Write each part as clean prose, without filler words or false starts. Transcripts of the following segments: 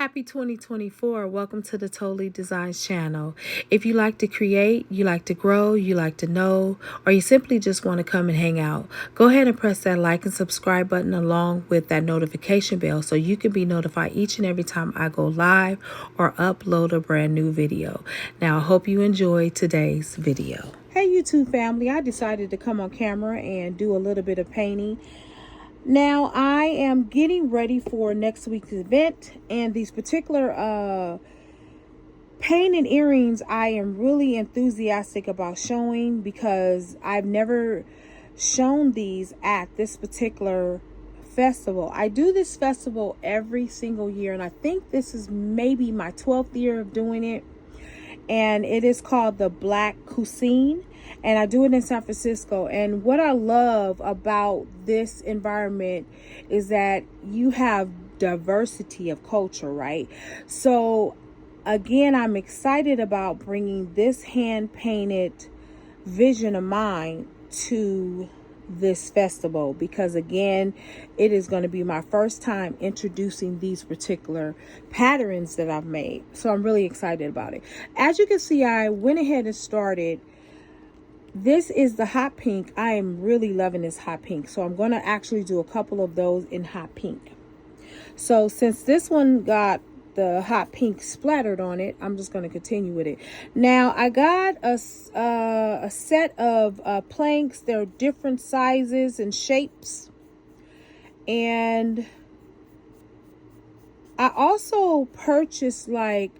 Happy 2024. Welcome to the Totally Designs channel. If you like to create, you like to grow, you like to know, or you simply just want to come and hang out, go ahead and press that like and subscribe button along with that notification bell so you can be notified each and every time I go live or upload a brand new video. Now, I hope you enjoy today's video. Hey YouTube family, I decided to come on camera and do a little bit of painting. Now, I am getting ready for next week's event, and these particular painted earrings I am really enthusiastic about showing because I've never shown these at this particular festival. I do this festival every single year, and I think this is maybe my 12th year of doing it, and it is called the Black Cuisine. And I do it in San Francisco. And what I love about this environment is that you have diversity of culture, right? So again, I'm excited about bringing this hand-painted vision of mine to this festival because again, it is going to be my first time introducing these particular patterns that I've made. So I'm really excited about it. As you can see, I went ahead and started. This is the hot pink. I am really loving this hot pink. So I'm going to actually do a couple of those in hot pink. So since this one got the hot pink splattered on it, I'm just going to continue with it. Now I got a set of planks. They're different sizes and shapes. And I also purchased like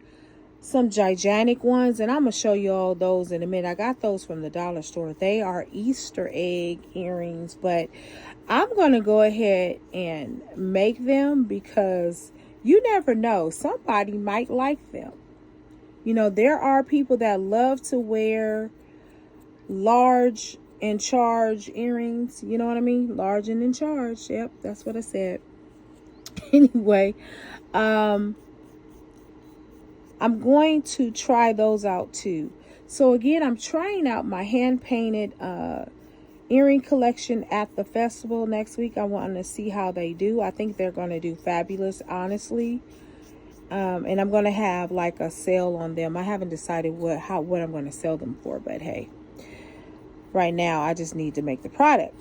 some gigantic ones, and I'm gonna show you all those in a minute. I got those from the dollar store. They are Easter egg earrings, but I'm gonna go ahead and make them because you never know, somebody might like them. You know, there are people that love to wear large and charge earrings. You know what I mean? Large and in charge. Yep, that's what I said. Anyway, I'm going to try those out too. So again, I'm trying out my hand-painted earring collection at the festival next week. I want to see how they do. I think they're going to do fabulous, honestly. And I'm going to have like a sale on them. I haven't decided what I'm going to sell them for, but hey, right now I just need to make the product.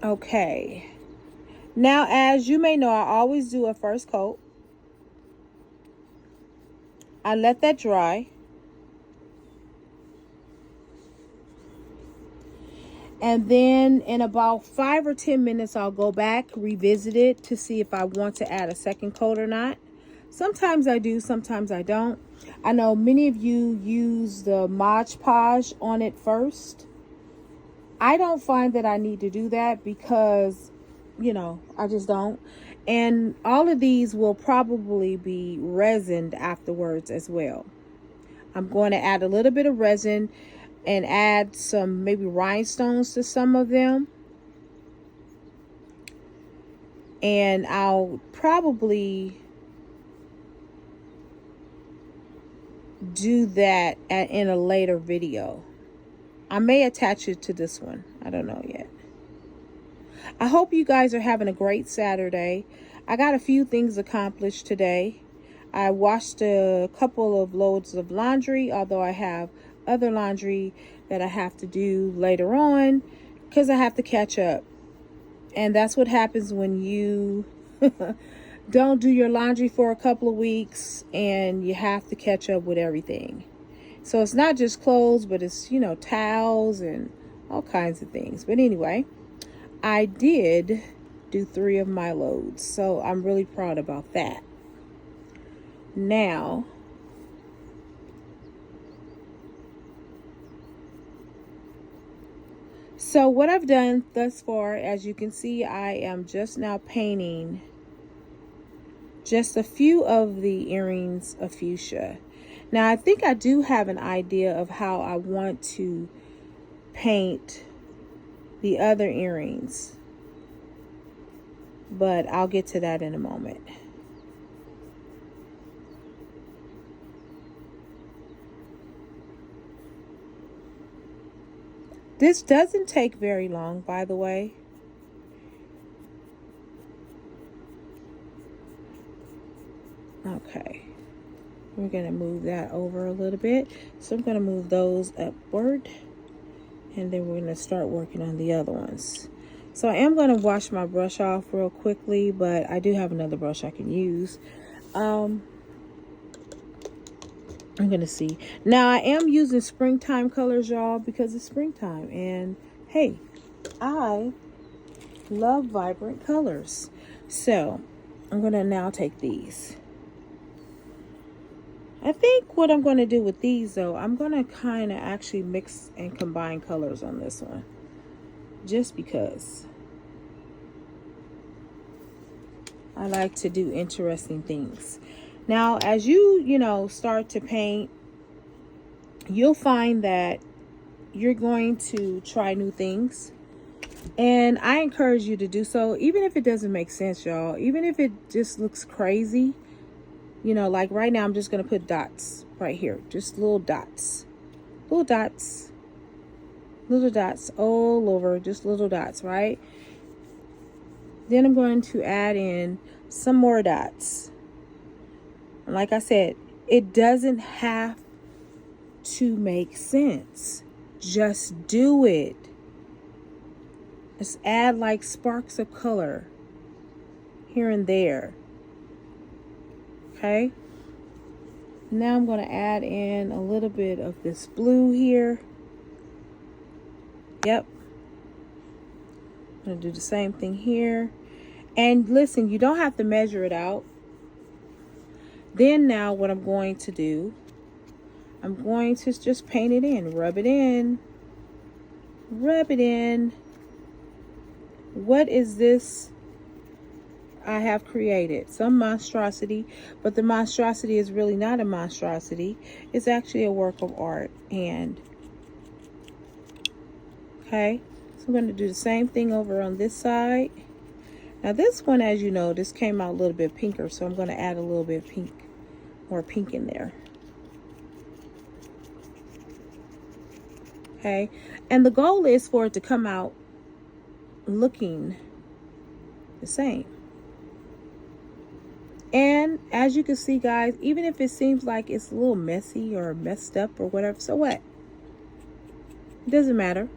Okay. Now, as you may know, I always do a first coat. I let that dry. And then in about 5 or 10 minutes, I'll go back, revisit it to see if I want to add a second coat or not. Sometimes I do, sometimes I don't. I know many of you use the Mod Podge on it first. I don't find that I need to do that because, you know, I just don't. And all of these will probably be resined afterwards as well. I'm going to add a little bit of resin and add some maybe rhinestones to some of them. And I'll probably do that in a later video. I may attach it to this one. I don't know yet. I hope you guys are having a great Saturday. I got a few things accomplished today. I washed a couple of loads of laundry, although I have other laundry that I have to do later on because I have to catch up. And that's what happens when you don't do your laundry for a couple of weeks and you have to catch up with everything. So it's not just clothes, but it's, you know, towels and all kinds of things. But anyway, I did do 3 of my loads, so I'm really proud about that. Now, so what I've done thus far, as you can see, I am just now painting just a few of the earrings of fuchsia. Now, I think I do have an idea of how I want to paint the other earrings, but I'll get to that in a moment. This doesn't take very long, by the way. Okay. We're going to move that over a little bit. So I'm going to move those upward. And then we're going to start working on the other ones. So I am going to wash my brush off real quickly, but I do have another brush I can use. I'm going to see. Now I am using springtime colors, y'all, because it's springtime. And hey, I love vibrant colors. So I'm going to now take these. I think what I'm going to do with these, though, I'm going to kind of actually mix and combine colors on this one. Just because I like to do interesting things. Now, as you start to paint, you'll find that you're going to try new things. And I encourage you to do so, even if it doesn't make sense, y'all. Even if it just looks crazy. Like right now, I'm just going to put dots right here. Just little dots. Little dots. Little dots all over. Just little dots, right? Then I'm going to add in some more dots. And like I said, it doesn't have to make sense. Just do it. Just add like sparks of color here and there. Okay. Now I'm going to add in a little bit of this blue here. Yep. I'm going to do the same thing here. And listen, you don't have to measure it out. Then now what I'm going to do, I'm going to just paint it in, rub it in, rub it in. What is this I have created? Some monstrosity, but the monstrosity is really not a monstrosity. It's actually a work of art. And okay, so I'm going to do the same thing over on this side. Now this one, as you know, this came out a little bit pinker, so I'm going to add a little bit pink, more pink in there. Okay, and the goal is for it to come out looking the same. And as you can see, guys, even if it seems like it's a little messy or messed up or whatever, so what? It doesn't matter.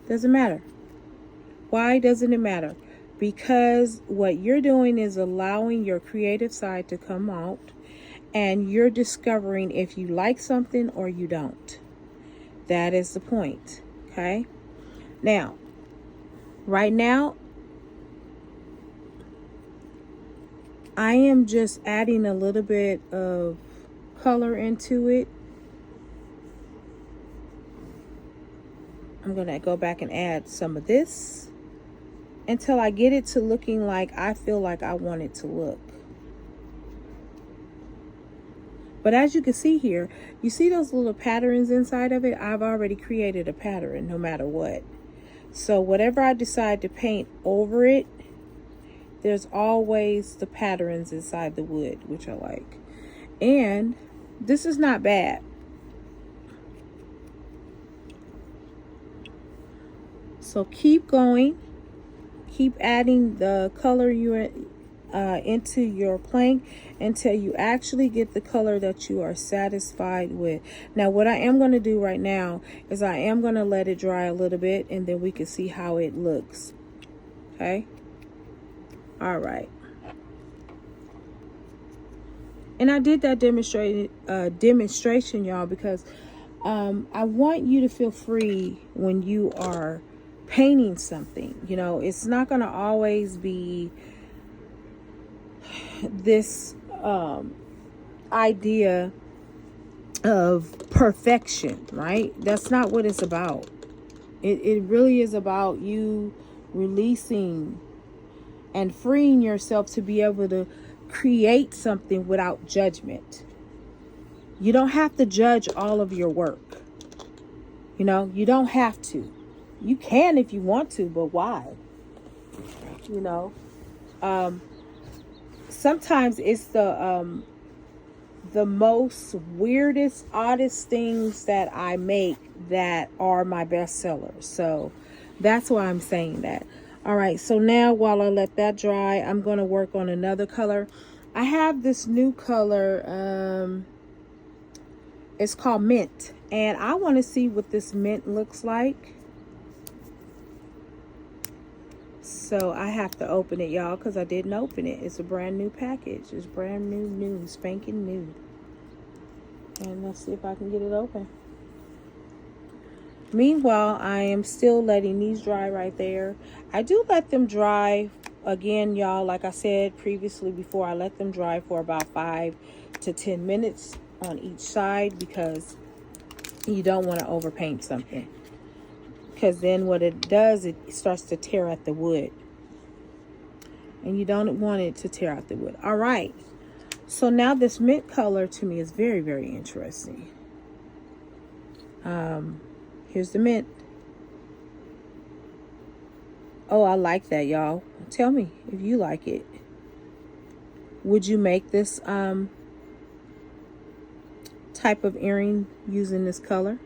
Doesn't matter. Why doesn't it matter? Because what you're doing is allowing your creative side to come out, and you're discovering if you like something or you don't. That is the point. Okay. Now, right now, I am just adding a little bit of color into it. I'm going to go back and add some of this until I get it to looking like I feel like I want it to look. But as you can see here, you see those little patterns inside of it? I've already created a pattern no matter what. So whatever I decide to paint over it, there's always the patterns inside the wood, which I like. And this is not bad. So keep going. Keep adding the color into your plank until you actually get the color that you are satisfied with. Now, what I am going to do right now is I am going to let it dry a little bit, and then we can see how it looks. Okay. All right. And I did that demonstration, y'all, because I want you to feel free when you are painting something. It's not going to always be this idea of perfection, right? That's not what it's about. It really is about you releasing and freeing yourself to be able to create something without judgment. You don't have to judge all of your work. You don't have to. You can if you want to, but why? Sometimes it's the most weirdest, oddest things that I make that are my best sellers. So that's why I'm saying that. All right, so now while I let that dry, I'm going to work on another color. I have this new color. It's called Mint, and I want to see what this mint looks like. So I have to open it, y'all, because I didn't open it. It's a brand new package. It's brand new, spanking new. And let's see if I can get it open. Meanwhile, I am still letting these dry right there. I do let them dry again, y'all. Like I said previously before, I let them dry for about 5 to 10 minutes on each side, because you don't want to overpaint something. Because then what it does, it starts to tear at the wood. And you don't want it to tear out the wood. All right. So now this mint color to me is very, very interesting. Here's the mint. Oh, I like that, y'all. Tell me if you like it. Would you make this type of earring using this color?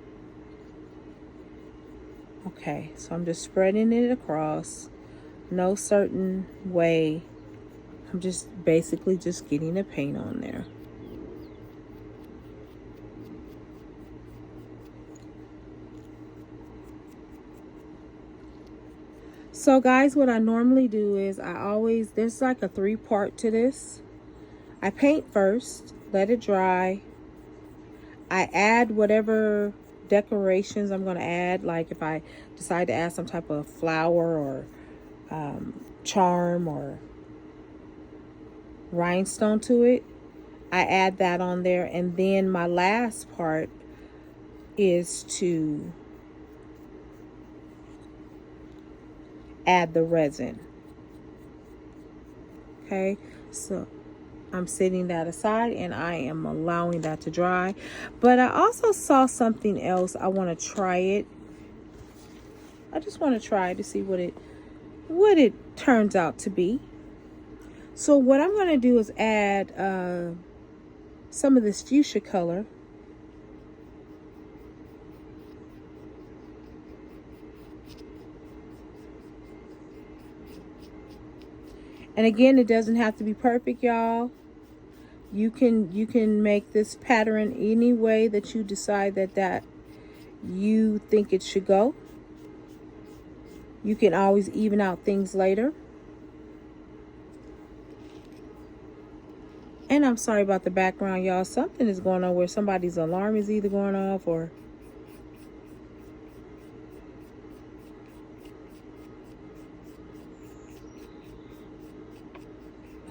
Okay, so I'm just spreading it across. No certain way. I'm just basically just getting the paint on there. So guys, what I normally do is there's like a 3-part to this. I paint first, let it dry. I add whatever decorations I'm going to add. Like if I decide to add some type of flower or charm or rhinestone to it, I add that on there. And then my last part is to add the resin. Okay, so I'm setting that aside and I am allowing that to dry. But I also saw something else. I want to try it. I just want to try to see what it turns out to be. So what I'm going to do is add some of this fuchsia color. And again, it doesn't have to be perfect, y'all. You can make this pattern any way that you decide that you think it should go. You can always even out things later. And I'm sorry about the background, y'all. Something is going on where somebody's alarm is either going off or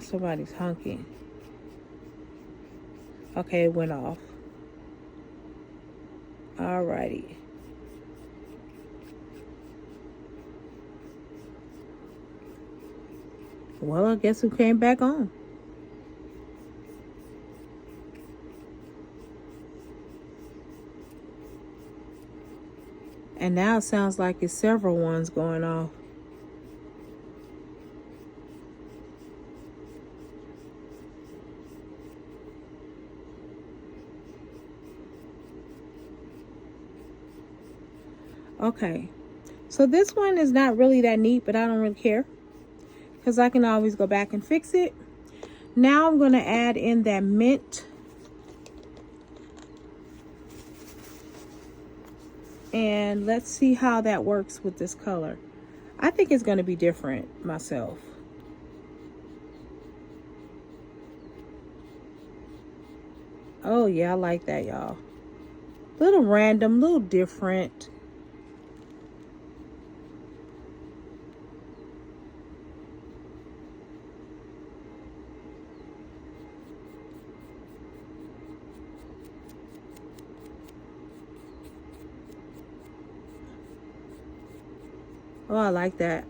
somebody's honking. Okay, it went off. Alrighty. Well, I guess who came back on? And now it sounds like it's several ones going off. Okay, so this one is not really that neat, but I don't really care because I can always go back and fix it. Now I'm going to add in that mint. And let's see how that works with this color. I think it's going to be different myself. Oh yeah, I like that, y'all. Little random, little different. Oh, I like that.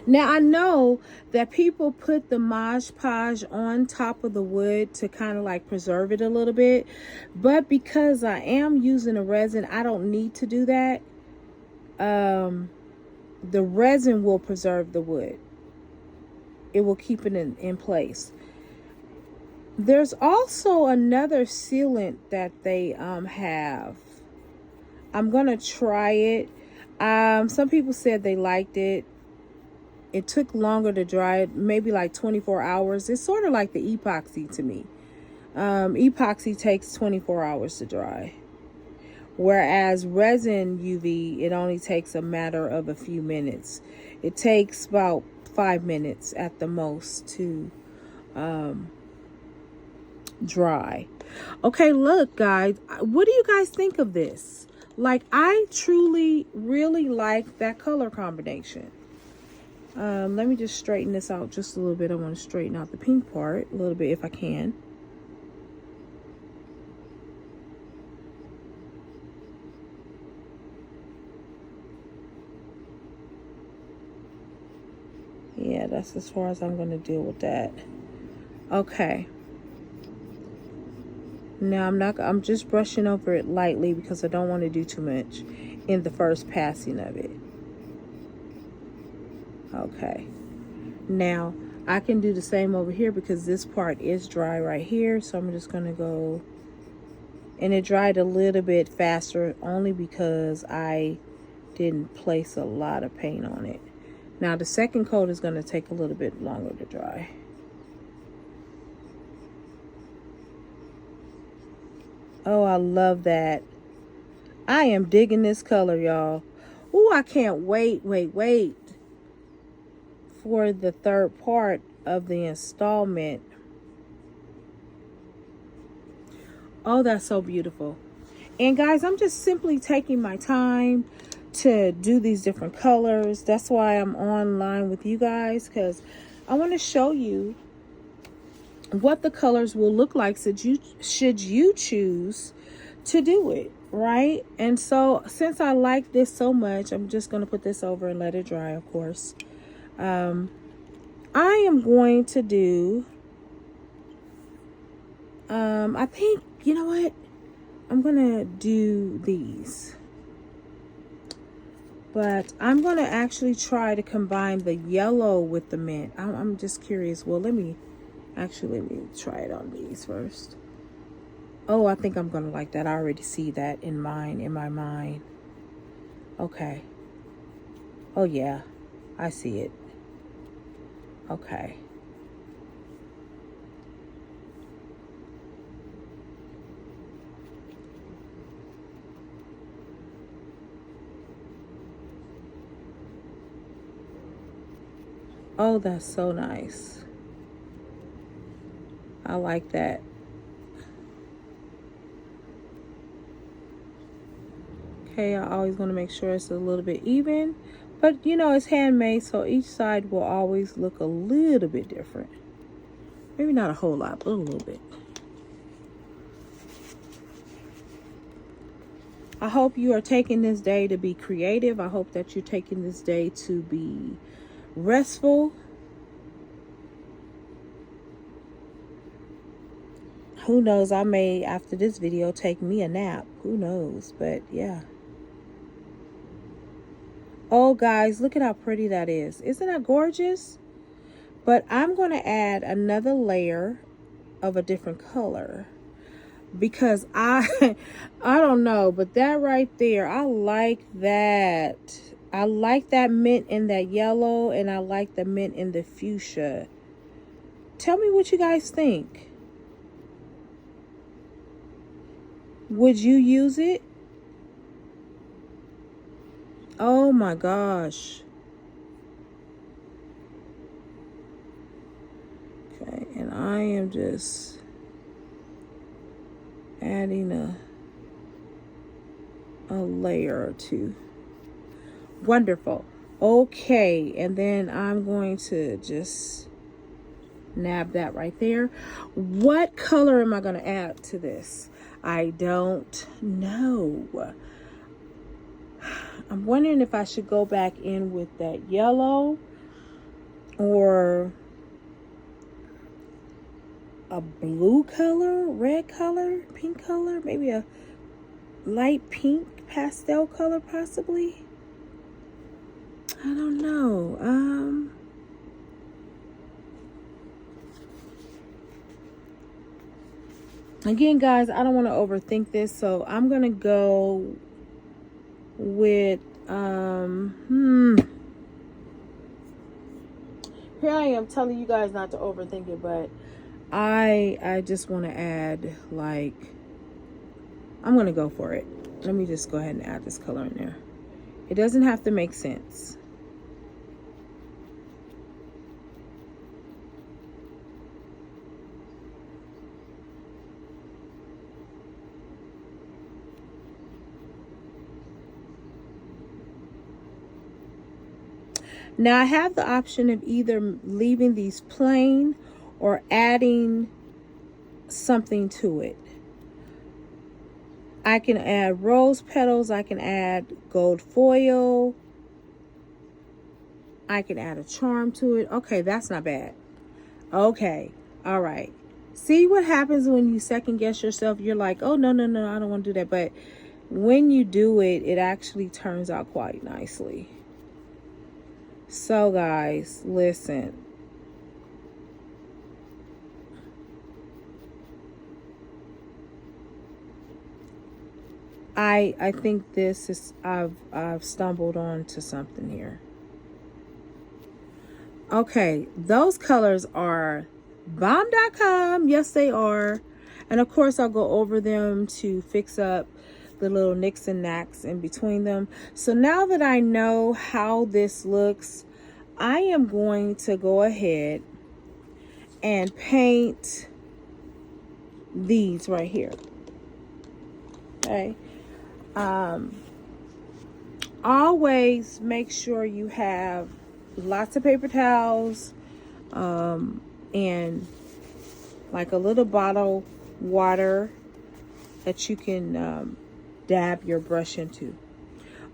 Now, I know that people put the Mod Podge on top of the wood to kind of like preserve it a little bit. But because I am using a resin, I don't need to do that. The resin will preserve the wood. It will keep it in place. There's also another sealant that they have. I'm going to try it. Some people said they liked it. It took longer to dry, maybe like 24 hours. It's sort of like the epoxy to me. Epoxy takes 24 hours to dry. Whereas resin UV, it only takes a matter of a few minutes. It takes about 5 minutes at the most to dry. Okay, look, guys, what do you guys think of this? Like, I truly, really like that color combination. Let me just straighten this out just a little bit. I want to straighten out the pink part a little bit if I can. Yeah, that's as far as I'm going to deal with that. Okay. Now I'm just brushing over it lightly because I don't want to do too much in the first passing of it. Okay. Now I can do the same over here because this part is dry right here. So I'm just going to go, and it dried a little bit faster only because I didn't place a lot of paint on it. Now the second coat is going to take a little bit longer to dry. Oh, I love that. I am digging this color, y'all. Oh, I can't wait for the third part of the installment. Oh, that's so beautiful. And guys, I'm just simply taking my time to do these different colors. That's why I'm online with you guys, because I want to show you what the colors will look like should you choose to do it, right? And so since I like this so much, I'm just going to put this over and let it dry, of course. I am going to do I think, you know what, I'm gonna do these, but I'm gonna actually try to combine the yellow with the mint. I'm just curious. Well, let me try it on these first. Oh, I think I'm gonna like that. I already see that in my mind. Okay. Oh yeah, I see it. Okay. Oh, that's so nice. I like that. Okay, I always want to make sure it's a little bit even, but you know, it's handmade, so each side will always look a little bit different. Maybe not a whole lot, but a little bit. I hope you are taking this day to be creative. I hope that you're taking this day to be restful. Who knows, I may, after this video, take me a nap. Who knows? But yeah. Oh, guys, look at how pretty that is. Isn't that gorgeous? But I'm going to add another layer of a different color, because I don't know, but that right there, I like that. I like that mint in that yellow, and I like the mint in the fuchsia. Tell me what you guys think. Would you use it? Oh my gosh. Okay, and I am just adding a layer or two. Wonderful. Okay, and then I'm going to just nab that right there. What color am I going to add to this? I don't know. I'm wondering if I should go back in with that yellow or a blue color, red color, pink color, maybe a light pink pastel color possibly. I don't know. Again, guys, I don't want to overthink this, so I'm going to go with Here I am telling you guys not to overthink it, but I just want to add, like, I'm going to go for it. Let me just go ahead and add this color in there. It doesn't have to make sense. Now I have the option of either leaving these plain or adding something to it. I can add rose petals, I can add gold foil, I can add a charm to it. Okay, that's not bad. Okay, all right. See what happens when you second guess yourself? You're like, oh, no, I don't want to do that. But when you do it, it actually turns out quite nicely. So guys, listen. I think this is, I've stumbled onto something here. Okay, those colors are bomb.com. Yes, they are. And of course, I'll go over them to fix up the little nicks and knacks in between them. So now that I know how this looks, I am going to go ahead and paint these right here. Okay. Always make sure you have lots of paper towels and like a little bottle water that you can dab your brush into.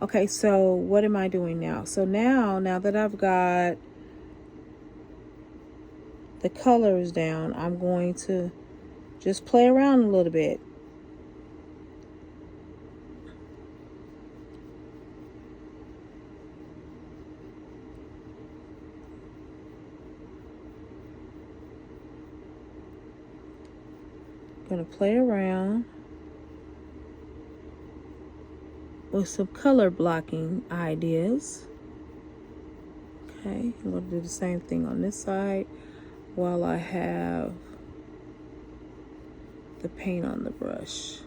Okay, so what am I doing now? So now that I've got the colors down, I'm going to just play around a little bit. Gonna play around with some color blocking ideas. Okay, I'm gonna do the same thing on this side while I have the paint on the brush.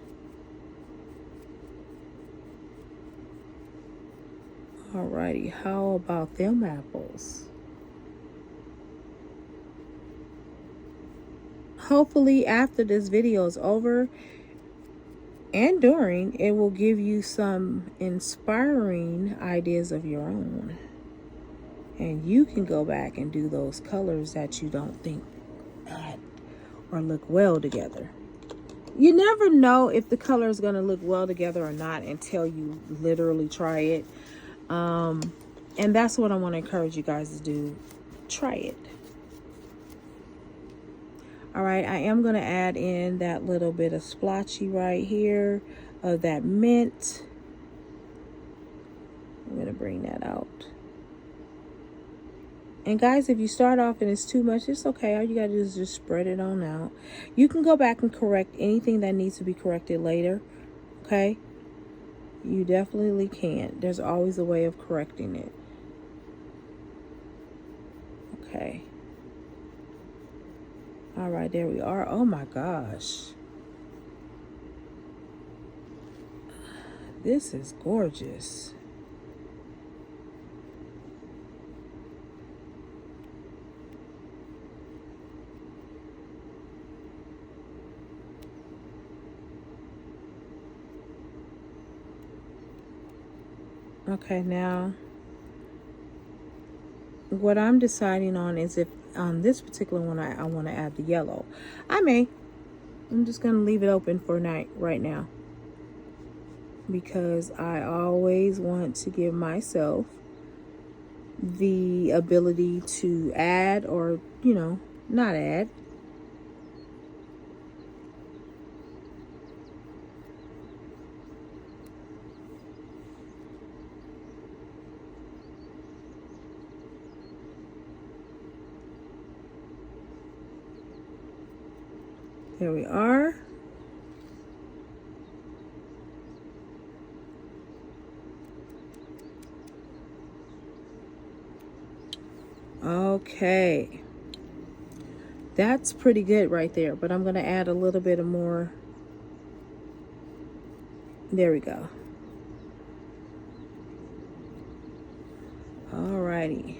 Alrighty, how about them apples? Hopefully after this video is over and during, it will give you some inspiring ideas of your own. And you can go back and do those colors that you don't think add or look well together. You never know if the color is going to look well together or not until you literally try it. And that's what I want to encourage you guys to do. Try it. All right, I am going to add in that little bit of splotchy right here of that mint. I'm going to bring that out. And guys, if you start off and it's too much, it's okay. All you got to do is just spread it on out. You can go back and correct anything that needs to be corrected later. Okay? You definitely can. There's always a way of correcting it. Okay. All right, there we are. Oh my gosh. This is gorgeous. Okay, now what I'm deciding on is if on this particular one I want to add the yellow. I'm just going to leave it open for right now, because I always want to give myself the ability to add or, you know, not add. There we are. Okay. That's pretty good right there, but I'm going to add a little bit of more. There we go. Alrighty.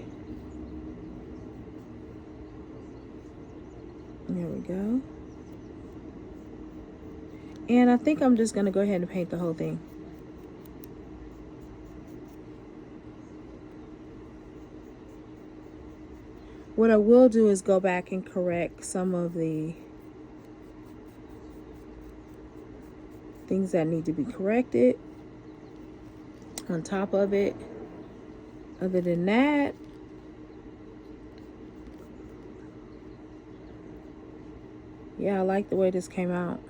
There we go. And I think I'm just going to go ahead and paint the whole thing. What I will do is go back and correct some of the things that need to be corrected on top of it. Other than that, yeah, I like the way this came out.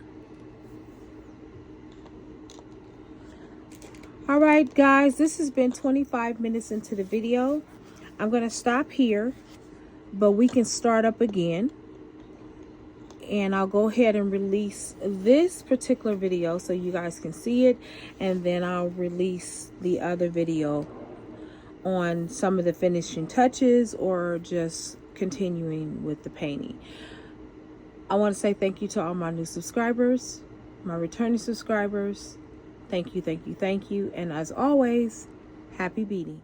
All right, guys, this has been 25 minutes into the video. I'm going to stop here, but we can start up again. And I'll go ahead and release this particular video so you guys can see it. And then I'll release the other video on some of the finishing touches or just continuing with the painting. I want to say thank you to all my new subscribers, my returning subscribers. Thank you, thank you, thank you. And as always, happy beading.